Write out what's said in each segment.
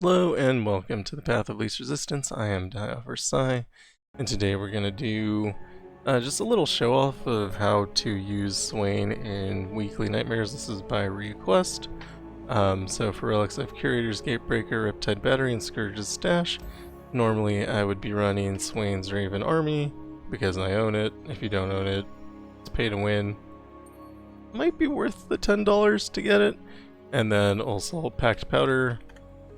Hello and welcome to the Path of Least Resistance. I am Sai, and today we're going to do just a little show off of how to use Swain in Weekly Nightmares. This is by request. So for relics I have Curator's Gatebreaker, Riptide Battery, and Scourge's Stash. Normally I would be running Swain's Raven Army because I own it. If you don't own it, it's pay to win. Might be worth the $10 to get it. And then also Packed Powder.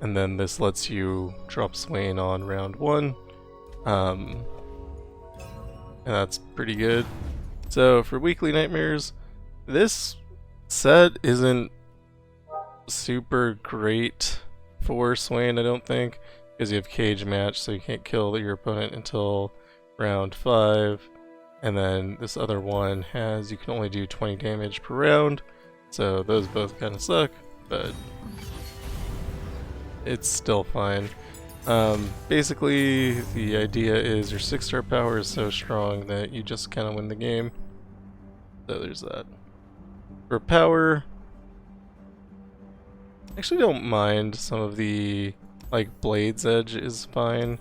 And then this lets you drop Swain on round 1. And that's pretty good. So for Weekly Nightmares, this set isn't super great for Swain, I don't think, because you have Cage Match, so you can't kill your opponent until round 5. And then this other one has, you can only do 20 damage per round, so those both kind of suck, but it's still fine. Basically, the idea is your 6-star power is so strong that you just kind of win the game. So there's that. For power, I actually don't mind some of the, like, Blade's Edge is fine.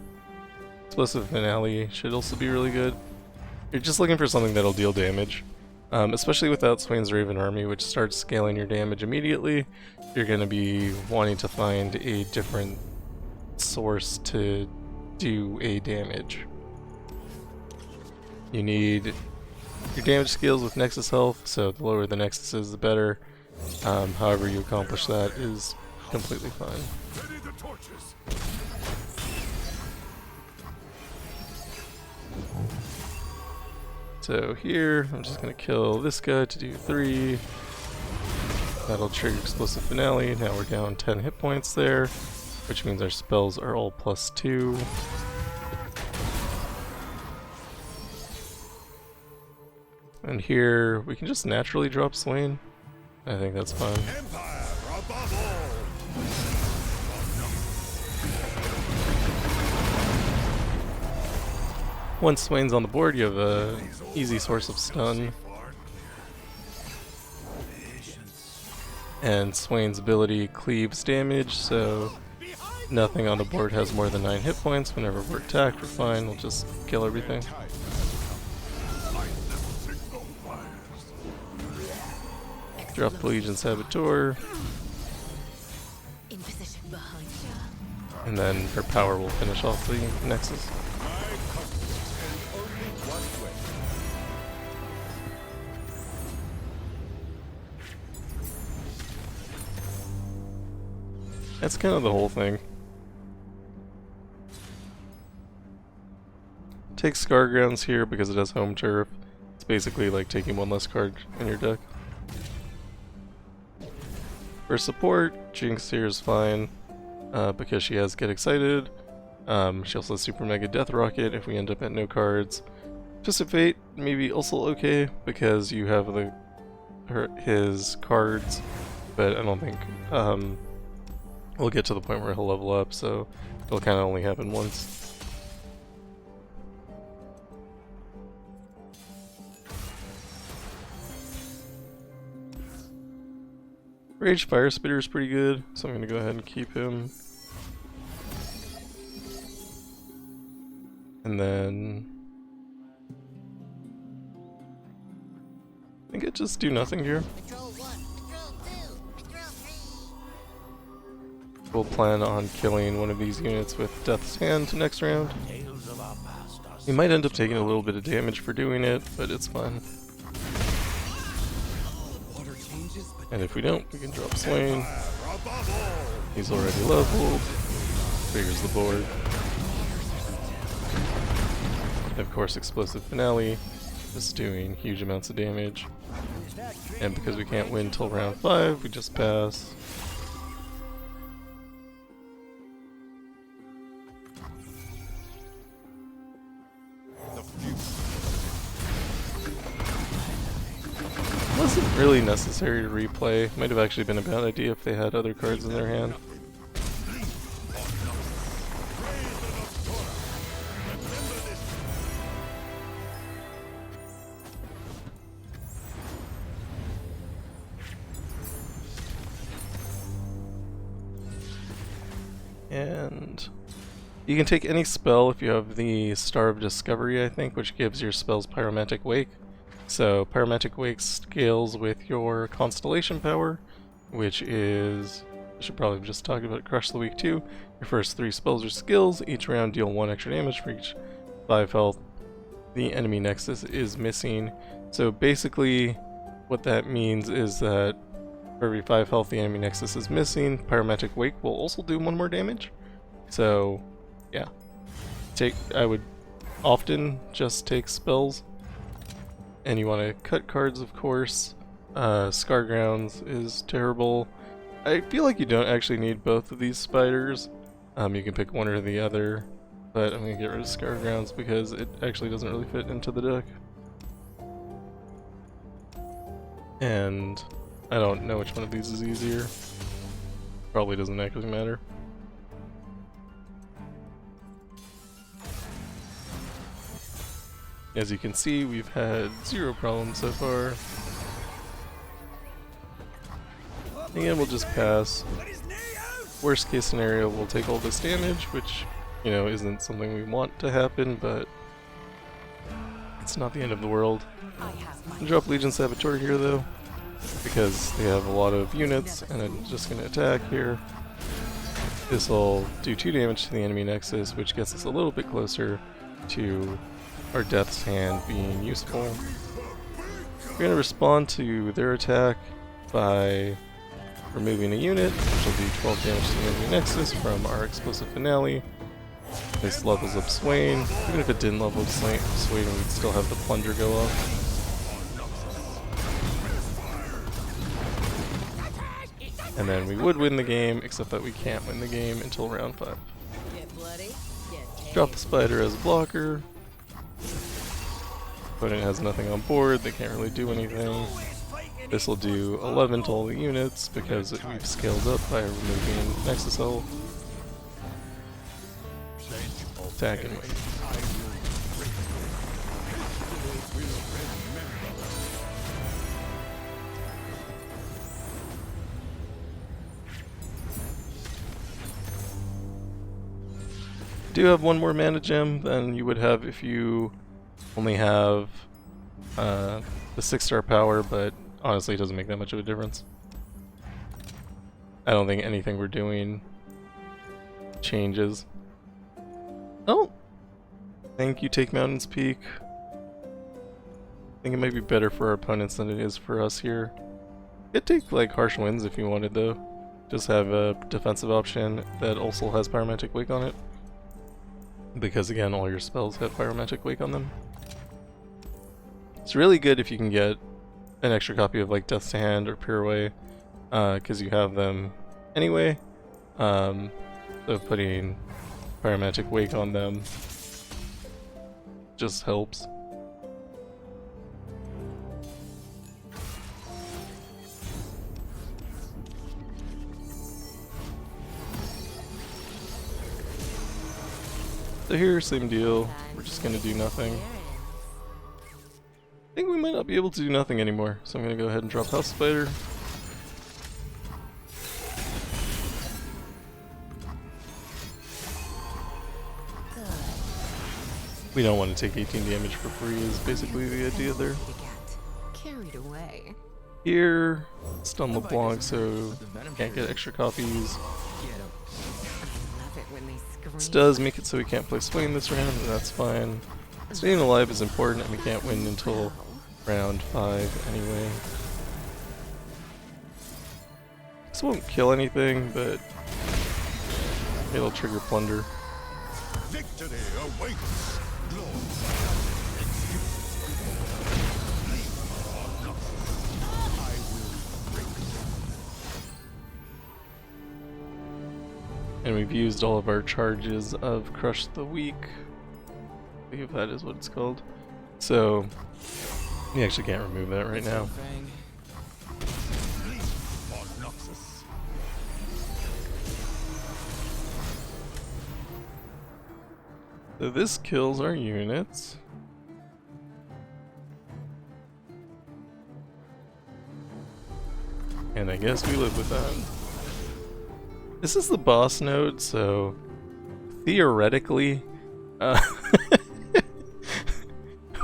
Explosive Finale should also be really good. You're just looking for something that'll deal damage. Especially without Swain's Raven Army, which starts scaling your damage immediately, you're going to be wanting to find a different source to do a damage. You need your damage skills with Nexus health, so the lower the Nexus is, the better. However you accomplish that is completely fine. So here, I'm just going to kill this guy to do 3. That'll trigger Explosive Finale. Now we're down 10 hit points there, which means our spells are all +2. And here, we can just naturally drop Swain. I think that's fine. Once Swain's on the board, you have an easy source of stun. And Swain's ability cleaves damage, so nothing on the board has more than 9 hit points. Whenever we're attacked, we're fine. We'll just kill everything. Drop the Legion Saboteur. And then her power will finish off the Nexus. That's kind of the whole thing. Take Scar Grounds here because it has home turf. It's basically like taking one less card in your deck. For support, Jinx here is fine because she has Get Excited. She also has Super Mega Death Rocket if we end up at no cards. Fist of Fate maybe also okay because you have his cards, but I don't think we'll get to the point where he'll level up, so it'll kind of only happen once. Rage Fire Spitter is pretty good, so I'm going to go ahead and keep him. And then I think it just do nothing here. We'll plan on killing one of these units with Death's Hand next round. We might end up taking a little bit of damage for doing it, but it's fine. And if we don't, we can drop Swain. He's already leveled. Clears the board. And of course, Explosive Finale is doing huge amounts of damage. And because we can't win till round 5, we just pass. Wasn't really necessary to replay. Might have actually been a bad idea if they had other cards in their hand. And you can take any spell if you have the Star of Discovery, I think, which gives your spells Pyromantic Wake. So Pyromantic Wake scales with your Constellation power, which is, I should probably just talk about Crush the Weak too. Your first 3 spells or skills, each round deal 1 extra damage for each 5 health the enemy nexus is missing. So basically what that means is that for every 5 health the enemy nexus is missing, Pyromantic Wake will also do 1 more damage. So yeah, I would often just take spells, and you want to cut cards, of course. Scar Grounds is terrible. I feel like you don't actually need both of these spiders. You can pick one or the other, but I'm going to get rid of Scar Grounds because it actually doesn't really fit into the deck. And I don't know which one of these is easier. Probably doesn't actually matter. As you can see, we've had 0 problems so far. Again, we'll just pass. Worst case scenario, we'll take all this damage, which, you know, isn't something we want to happen, but it's not the end of the world. I'll drop Legion Saboteur here though, because they have a lot of units, and I'm just going to attack here. This will do 2 damage to the enemy nexus, which gets us a little bit closer to our Death's Hand being useful. We're going to respond to their attack by removing a unit, which will do 12 damage to the enemy nexus from our Explosive Finale. This levels up Swain. Even if it didn't level up Swain, we'd still have the Plunger go off. And then we would win the game, except that we can't win the game until round 5. Drop the spider as a blocker. Opponent has nothing on board, they can't really do anything. This will do 11 to all the units because we've scaled up by removing Nexus Health. Attack and win. Do have 1 more mana gem than you would have if you only have the 6-star power, but honestly it doesn't make that much of a difference. I don't think anything we're doing changes. Oh! I think you take Mountain's Peak. I think it might be better for our opponents than it is for us here. You could take like Harsh Winds if you wanted though. Just have a defensive option that also has Pyromantic Wake on it. Because again, all your spells have Pyromantic Wake on them. It's really good if you can get an extra copy of like Death's Hand or Pureway, because you have them anyway. So putting Pyromantic Wake on them just helps. So here, same deal. We're just gonna do nothing. I think we might not be able to do nothing anymore, so I'm gonna go ahead and drop House Spider. We don't want to take 18 damage for free is basically the idea there. Carried away. Here, stun LeBlanc so can't get extra copies. This does make it so we can't play Swain this round, but that's fine. Staying alive is important and we can't win until round 5 anyway. This won't kill anything, but it'll trigger Plunder. Victory awaits. And we've used all of our charges of Crush the Weak. I believe that is what it's called. So, we actually can't remove that right now. So this kills our units. And I guess we live with that. This is the boss node, so theoretically,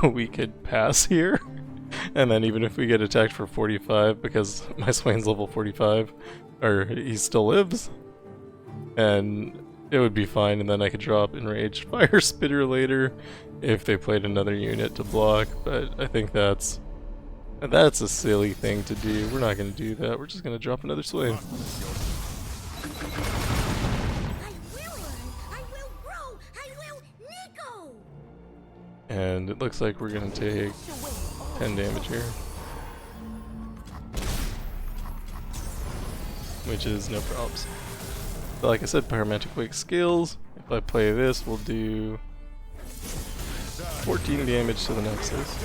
we could pass here. And then even if we get attacked for 45, because my Swain's level 45, or he still lives, and it would be fine, and then I could drop Enraged Fire Spitter later if they played another unit to block, but I think that's a silly thing to do. We're not going to do that. We're just going to drop another Swain. I will learn. I will grow. I will Nico. And it looks like we're going to take 10 damage here, which is no props. But like I said, Pyromantic Wake skills. If I play this, we'll do 14 damage to the nexus.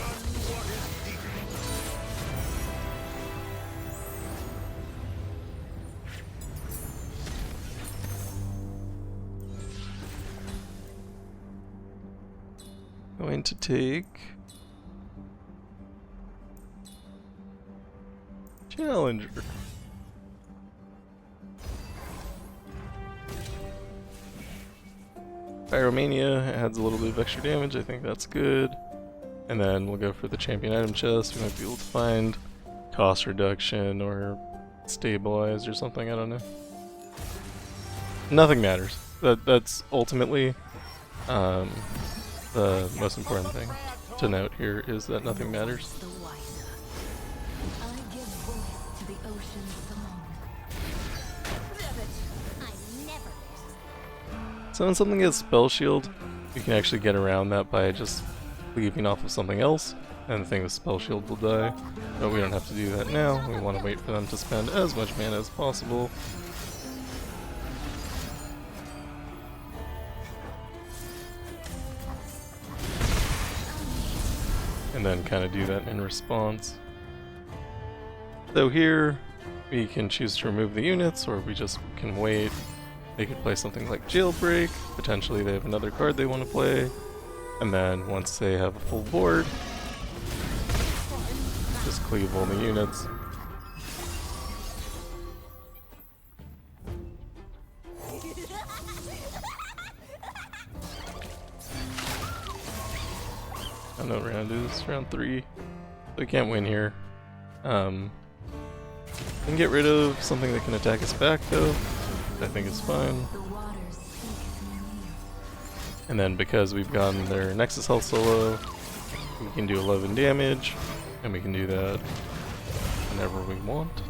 Going to take Challenger. Pyromania adds a little bit of extra damage, I think that's good. And then we'll go for the champion item chest. We might be able to find cost reduction or stabilize or something, I don't know. Nothing matters. That's ultimately the most important thing to note here, is that nothing matters. The wiser. I give voice to the ocean's song. I never miss. So when something gets Spell Shield, you can actually get around that by just leaving off of something else, and the thing with Spell Shield will die. But we don't have to do that now. We want to wait for them to spend as much mana as possible. And then kind of do that in response. So here, we can choose to remove the units, or we just can wait. They could play something like Jailbreak, potentially they have another card they want to play, and then once they have a full board, just cleave all the units. I don't know what round is, round 3. So we can't win here. We can get rid of something that can attack us back though. I think it's fine. The waters speak to me. And then because we've gotten their Nexus health solo, we can do 11 damage, and we can do that whenever we want.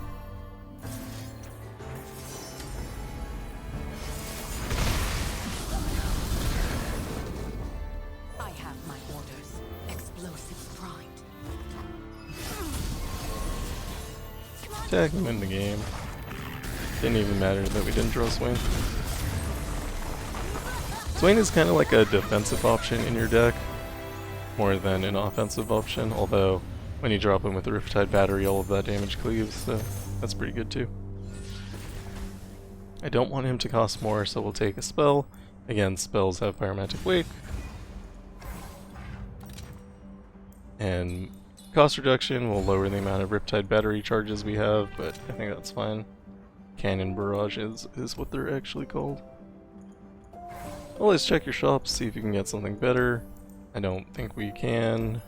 I have my orders. Explosive pride. Attack and win the game. Didn't even matter that we didn't draw Swain. Swain is kind of like a defensive option in your deck, more than an offensive option, although when you drop him with the Riptide Battery, all of that damage cleaves, so that's pretty good too. I don't want him to cost more, so we'll take a spell. Again, spells have Pyromantic Wake. And cost reduction will lower the amount of Riptide Battery charges we have, but I think that's fine. Cannon Barrages is what they're actually called. Always check your shops, see if you can get something better. I don't think we can.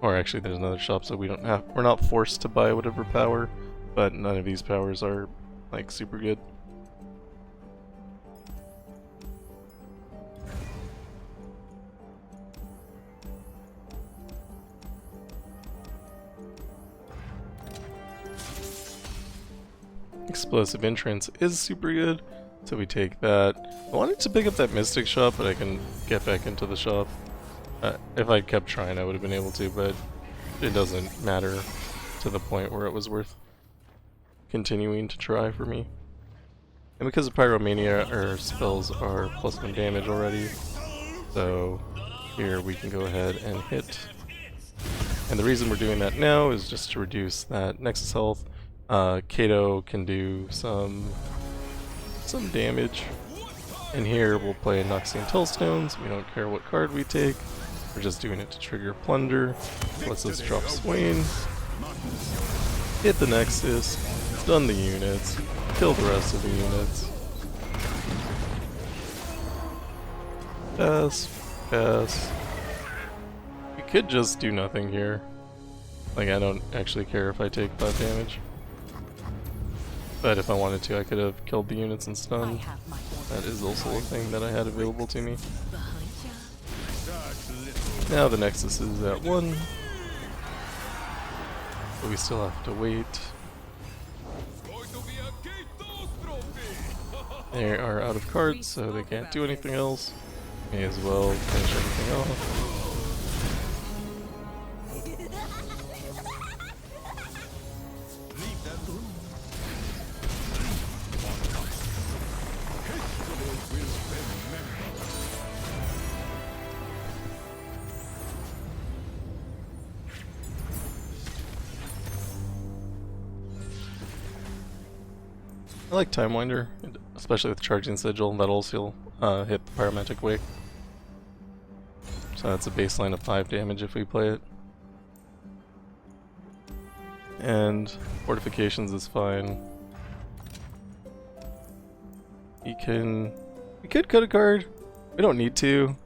Or actually there's another shop, so we're not forced to buy whatever power, but none of these powers are like super good. Explosive Entrance is super good, so we take that. I wanted to pick up that Mystic shop, but I can get back into the shop. If I'd kept trying, I would have been able to, but it doesn't matter to the point where it was worth continuing to try for me. And because of Pyromania, our spells are +1 damage already, so here we can go ahead and hit. And the reason we're doing that now is just to reduce that Nexus health. Kato can do some damage. And here we'll play Noxian Tellstones. We don't care what card we take. We're just doing it to trigger Plunder. Lets us drop Swain. Hit the Nexus. Stun the units. kill the rest of the units. Pass, pass. We could just do nothing here. Like, I don't actually care if I take 5 damage. But if I wanted to, I could have killed the units and stunned. That is also a thing that I had available to me. Now the Nexus is at 1. But we still have to wait. They are out of cards, so they can't do anything else. May as well finish everything off. I like Time Winder, especially with Charging Sigil. That'll also hit the Pyromantic Wake. So that's a baseline of 5 damage if we play it. And Fortifications is fine. We could cut a card. We don't need to.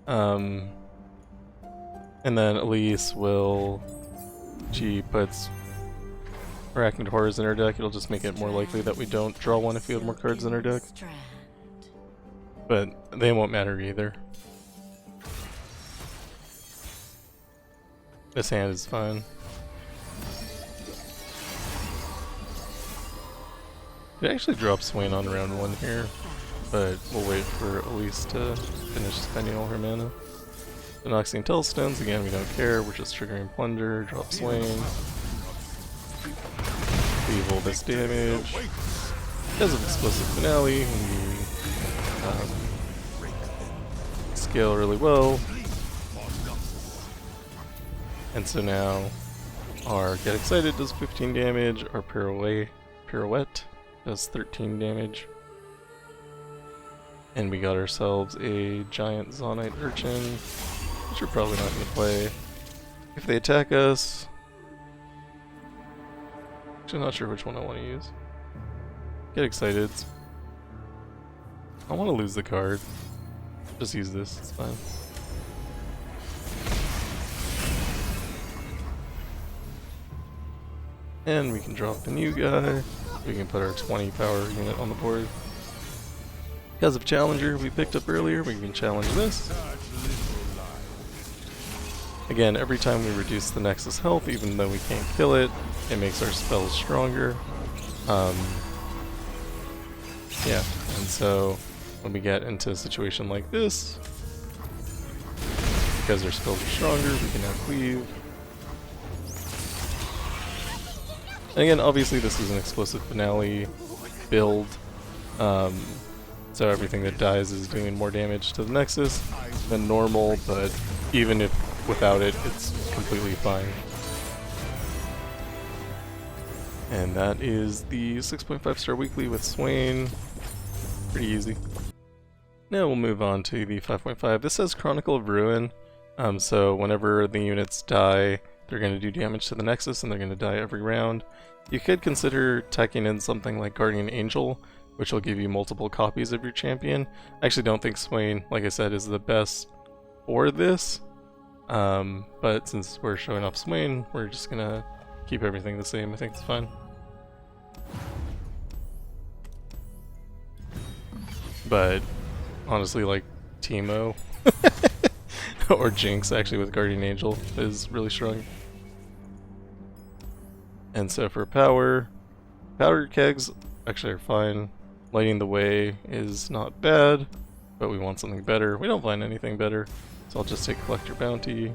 And then Elise will... She puts Arachnid Horrors in our deck. It'll just make it more likely that we don't draw one if we have more cards in our deck. But they won't matter either. This hand is fine. Could actually drop Swain on round 1 here, but we'll wait for Elise to finish spending all her mana. The Noxian Telstones, again, we don't care. We're just triggering Plunder, drop Swain. Leave all this damage. Because of Explosive Finale, we scale really well. And so now our Get Excited does 15 damage, our Pirouette does 13 damage. And we got ourselves a giant Zonite Urchin, which we're probably not going to play. If they attack us... Actually, not sure which one I want to use. Get Excited. I want to lose the card. Just use this, it's fine. And we can drop the new guy. We can put our 20 power unit on the board. Because of Challenger we picked up earlier, we can challenge this. Again, every time we reduce the Nexus health, even though we can't kill it, it makes our spells stronger. Yeah, and so when we get into a situation like this, because our spells are stronger, we can now cleave. And again, obviously this is an Explosive Finale build, so everything that dies is doing more damage to the Nexus than normal, but even if without it, it's completely fine. And that is the 6.5 star weekly with Swain. Pretty easy. Now we'll move on to the 5.5. This says Chronicle of Ruin, so whenever the units die, they're going to do damage to the Nexus and they're going to die every round. You could consider tacking in something like Guardian Angel, which will give you multiple copies of your champion. I actually don't think Swain, like I said, is the best for this. But since we're showing off Swain, we're just gonna keep everything the same. I think it's fine. But honestly, like Teemo or Jinx actually with Guardian Angel is really strong. And so for power, powder kegs actually are fine. Lighting the Way is not bad, but we want something better. We don't find anything better, so I'll just take Collector Bounty.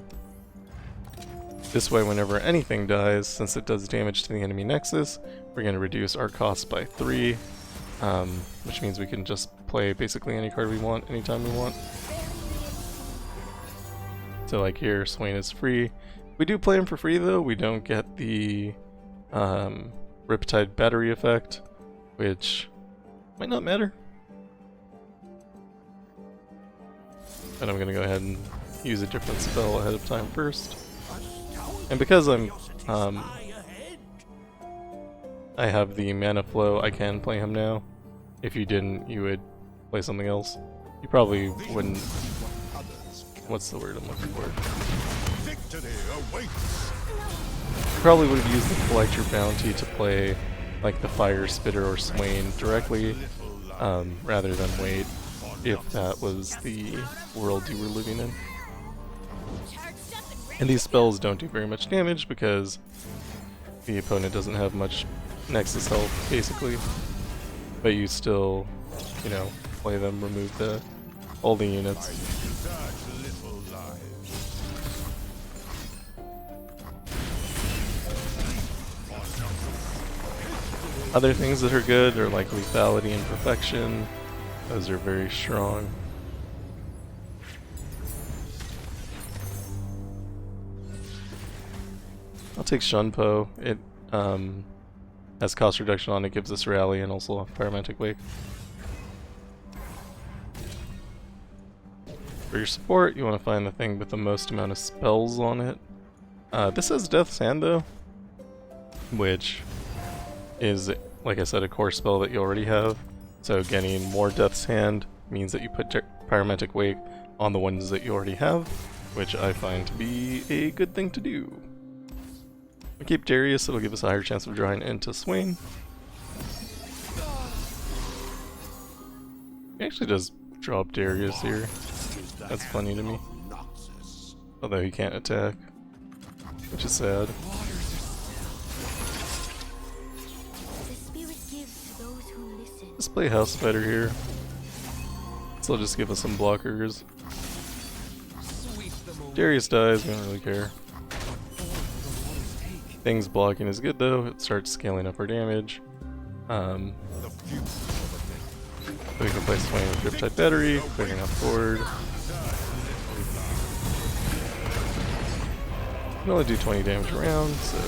This way, whenever anything dies, since it does damage to the enemy Nexus, we're going to reduce our cost by 3, which means we can just play basically any card we want, anytime we want. So like here, Swain is free. We do play him for free though, we don't get the Riptide battery effect, which might not matter. And I'm going to go ahead and use a different spell ahead of time first. And because I'm I have the mana flow, I can play him now. If you didn't, you would play something else. You probably wouldn't. What's the word I'm looking for? Victory awaits. You probably would have used the collect your bounty to play like the fire spitter or Swain directly, rather than wait, if that was the world you were living in. Charged up and ready. And these spells don't do very much damage because the opponent doesn't have much nexus health, basically. But you still, you know, play them, remove all the units. Such little lives. Other things that are good are like lethality and perfection. Those are very strong. I'll take Shunpo. It has cost reduction on it, gives us rally and also a pyromantic wake. For your support, you want to find the thing with the most amount of spells on it. This has Death's Hand though, which is, like I said, a core spell that you already have. So getting more Death's Hand means that you put pyromantic wake on the ones that you already have, which I find to be a good thing to do. We keep Darius, it'll give us a higher chance of drawing into Swain. He actually does drop Darius here. That's funny to me. Although he can't attack, which is sad. The spirit gives to those who listen. Let's play House Spider here. So it'll just give us some blockers. Darius dies, we don't really care. Things blocking is good though, it starts scaling up our damage. So we can play Swain with Riptide Battery, clearing out the board. You can only do 20 damage around, so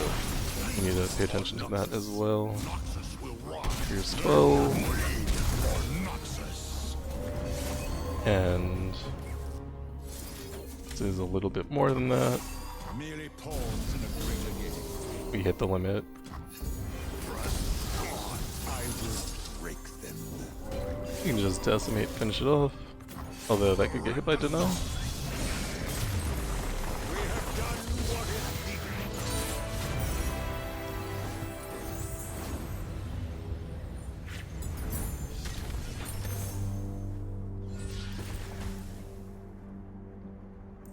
you need to pay attention to that as well. Here's 12. And this is a little bit more than that. Merely pawns in a greater game. We hit the limit. I will break them. You can just decimate, finish it off. Although that could get hit by Denial.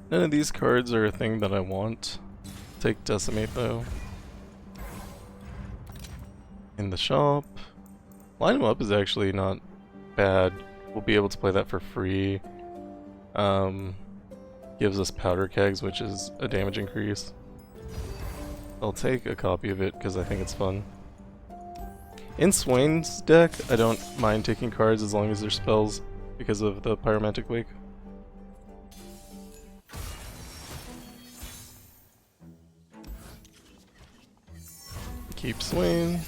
None of these cards are a thing that I want. Take Decimate though. In the shop. Line 'em up is actually not bad. We'll be able to play that for free. Gives us powder kegs, which is a damage increase. I'll take a copy of it because I think it's fun. In Swain's deck, I don't mind taking cards as long as they're spells because of the Pyromantic Wake. Keep Swain.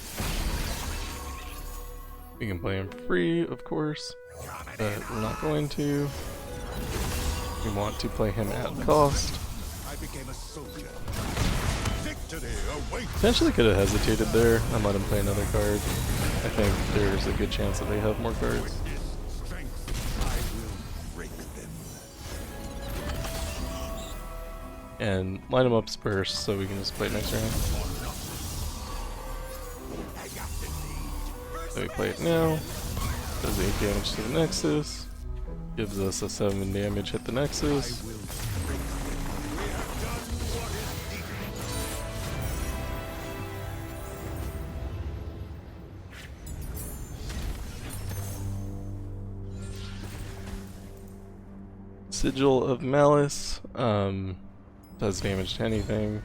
We can play him free, of course, but we're not going to. We want to play him at cost. I became a soldier. Victory awaits. Potentially could have hesitated there and let him play another card. I think there's a good chance that they have more cards. Strength. I will break them. And line him up first so we can just play it next round. So we play it now. Does 8 damage to the Nexus. Gives us a 7 damage, hit the Nexus. Sigil of Malice. Does damage to anything.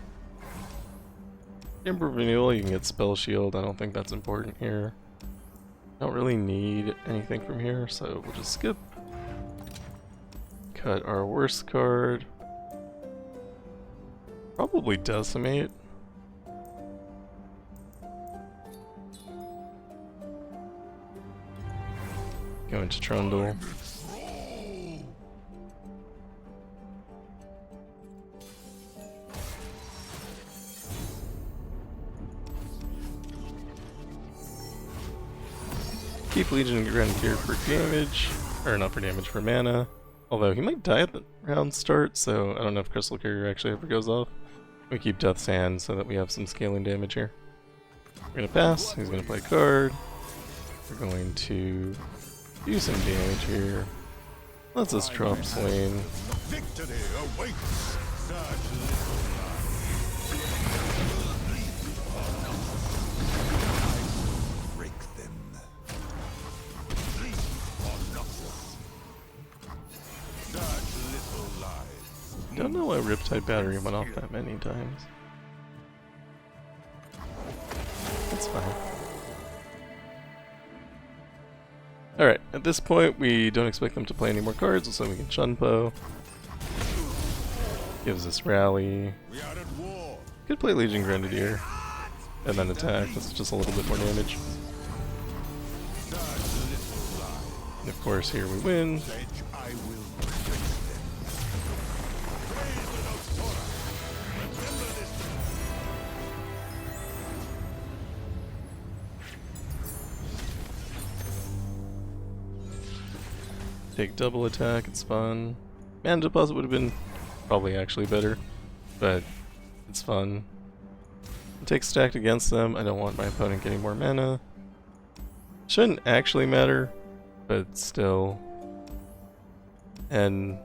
Ember Renewal, you can get Spell Shield. I don't think that's important here. Don't really need anything from here, so we'll just skip. Cut our worst card. Probably Decimate. Go into Trundle. keep Legion Grenadier for damage, or not for damage, for mana. Although he might die at the round start, so I don't know if Crystal Carrier actually ever goes off. We keep Death's Hand so that we have some scaling damage here. We're gonna pass, he's gonna play a card. We're going to do some damage here. Let's just drop Swain. Victory awaits. Such little break them. Such little lies. Don't know why Riptide Battery went off that many times. That's fine. Alright, at this point we don't expect them to play any more cards, so we can Shunpo. Gives us Rally. We are at war. Could play Legion Grenadier. And then attack, that's just a little bit more damage. Such little lies. And of course here we win. Pledge I will break them. Praise without Torah. Remember this. Take double attack, it's fun. Mana Deposit would have been probably actually better, but it's fun. Take stacked against them, I don't want my opponent getting more mana. Shouldn't actually matter, but still. And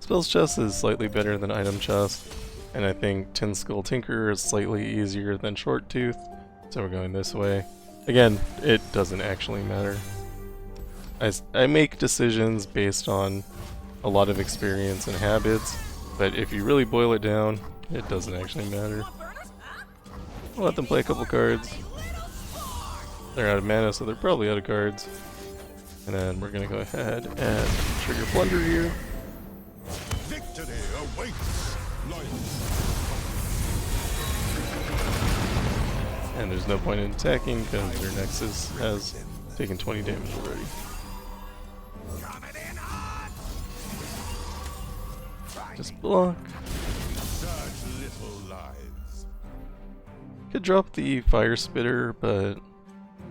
Spells Chest is slightly better than Item Chest, and I think Tin Skull Tinkerer is slightly easier than Short Tooth, so we're going this way. Again, it doesn't actually matter. I make decisions based on a lot of experience and habits, but if you really boil it down, it doesn't actually matter. We'll let them play a couple cards. They're out of mana, so they're probably out of cards. And then we're gonna go ahead and trigger Plunder here. Victory awaits. And there's no point in attacking because their Nexus has taken 20 damage already. Just block. Such little lies. Could drop the Fire Spitter, but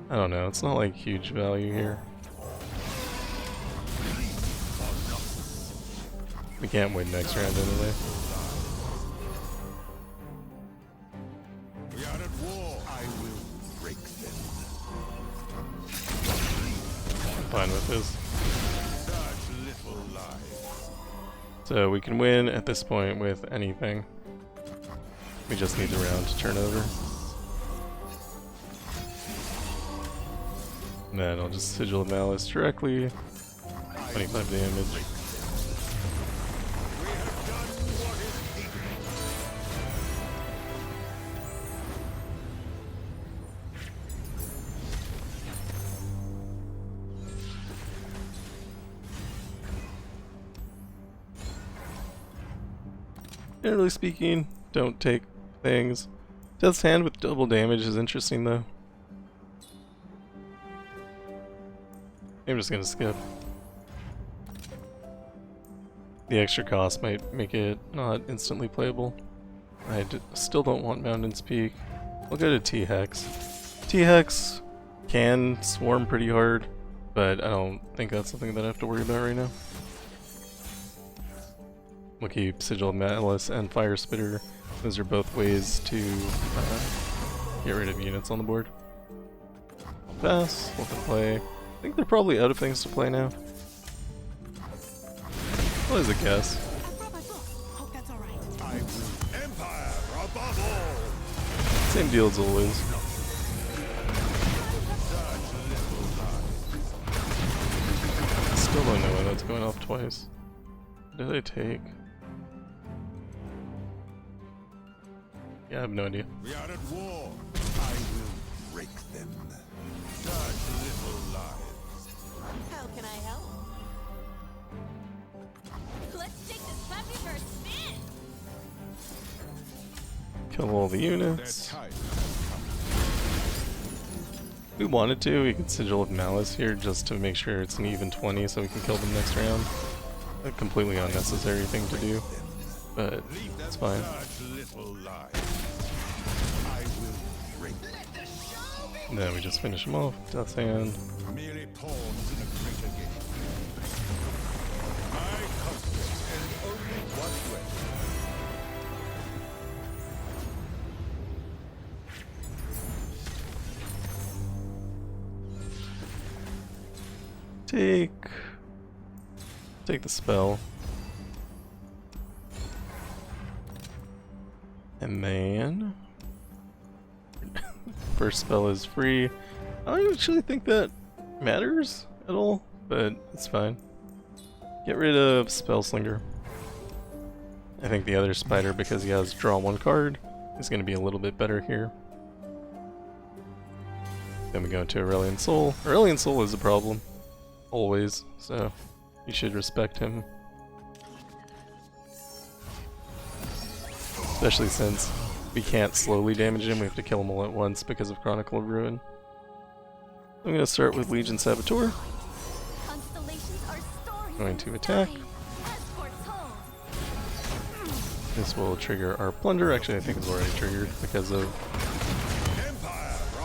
I don't know, it's not like huge value here. We can't win next round anyway. We are at war. I will break them. I'm fine with this. Such little lies. So we can win at this point with anything. We just need the round to turn over. And then I'll just Sigil of Malice directly. 25 damage. We have done what is needed. Generally speaking, don't take things. Death's Hand with double damage is interesting though. I'm just gonna skip. The extra cost might make it not instantly playable. I still don't want Mountain's Peak. I'll go to T-Hex. T-Hex can swarm pretty hard, but I don't think that's something that I have to worry about right now. We'll keep Sigil of Malice and Fire Spitter. Those are both ways to get rid of units on the board. I'll pass, let them play. I think they're probably out of things to play now. What is a guess? Hope that's alright. I will empire above all. Same deal as always. Such little lies. Still don't know why that's going off twice. What did I take? Yeah, I have no idea. We are at war. I will break them. Such little lies. How can I help? Let's take this puppy for a spin! Kill all the Their units. time. If we wanted to, we could Sigil of Malice here just to make sure it's an even 20 so we can kill them next round. A completely unnecessary thing to do, but it's fine. Such little lies. I will break them. And then we just finish him off. Death's Hand. Merely pawns in a greater game. My comfort and only one way. Take the spell. And then first spell is free. I don't actually think that matters at all, but it's fine. Get rid of Spellslinger. I think the other spider, because he has draw one card, is going to be a little bit better here. Then we go into Aurelian Soul. Aurelian Soul is a problem. Always, so you should respect him. Especially since we can't slowly damage him, we have to kill him all at once because of Chronicle of Ruin. I'm going to start with Legion Saboteur. Going to attack. This will trigger our Plunder. Actually, I think it's already triggered because of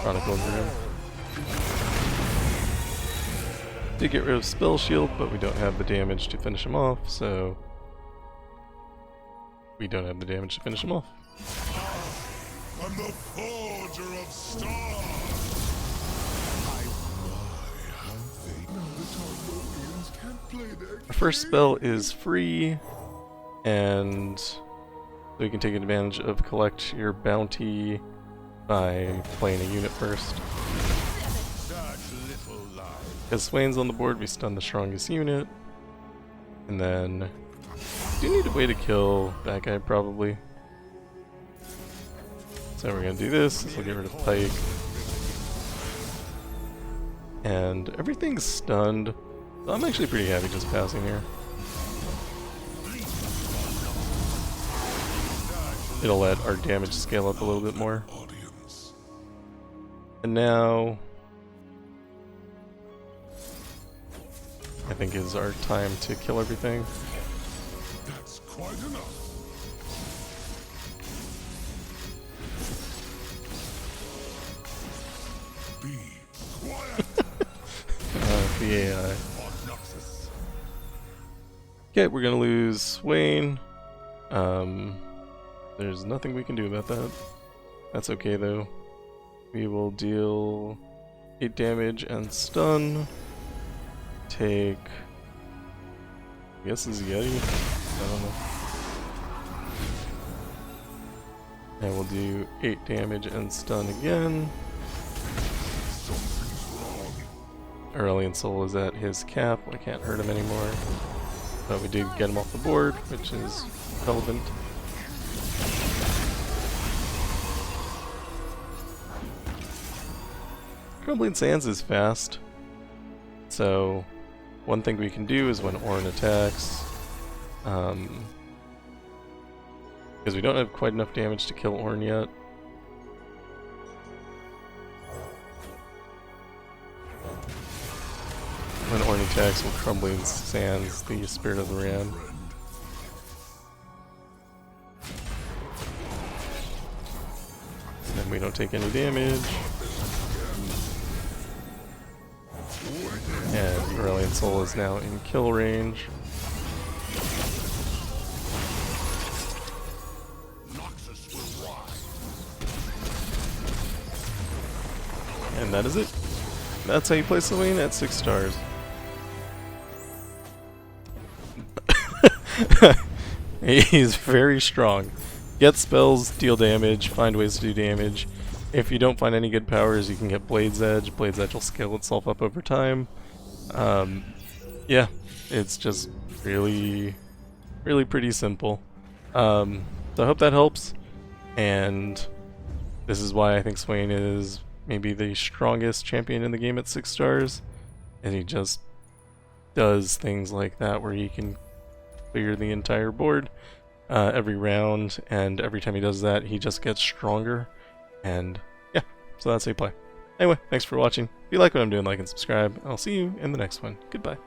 Chronicle of Ruin. Did get rid of Spell Shield, but we don't have the damage to finish him off, so we don't have the damage to finish him off. I'm the forger of stars. How they know the Targonians can't play their Our first spell is free, and so you can take advantage of collect your bounty by playing a unit first. Because Swain's on the board, we stun the strongest unit. And then do need a way to kill that guy probably. So we're gonna do this. This will get rid of Pike. And everything's stunned. So I'm actually pretty happy just passing here. It'll let our damage scale up a little bit more. And now I think is our time to kill everything. That's quite enough. Be quiet. The AI. Okay, we're gonna lose Swain. There's nothing we can do about that. That's okay though. We will deal 8 damage and stun. Take, I guess this is Yeti? I don't know. And we'll do 8 damage and stun again. Aurelian Soul is at his cap, I can't hurt him anymore. But we did get him off the board, which is relevant. Crumbling Sands is fast. So one thing we can do is when Ornn attacks, because we don't have quite enough damage to kill Ornn yet. When Ornn attacks with Crumbling Sands, the Spirit of the Ram. And then we don't take any damage. And Aurelian Soul is now in kill range. And that is it. That's how you play Swain at 6 stars. He's very strong. Get spells, deal damage, find ways to do damage. If you don't find any good powers, you can get Blade's Edge. Blade's Edge will scale itself up over time. Yeah, it's just really pretty simple. So I hope that helps. And this is why I think Swain is maybe the strongest champion in the game at 6 stars. And he just does things like that where he can clear the entire board every round, and every time he does that he just gets stronger. And yeah, so that's how you play. Anyway, thanks for watching. If you like what I'm doing, like and subscribe. I'll see you in the next one. Goodbye.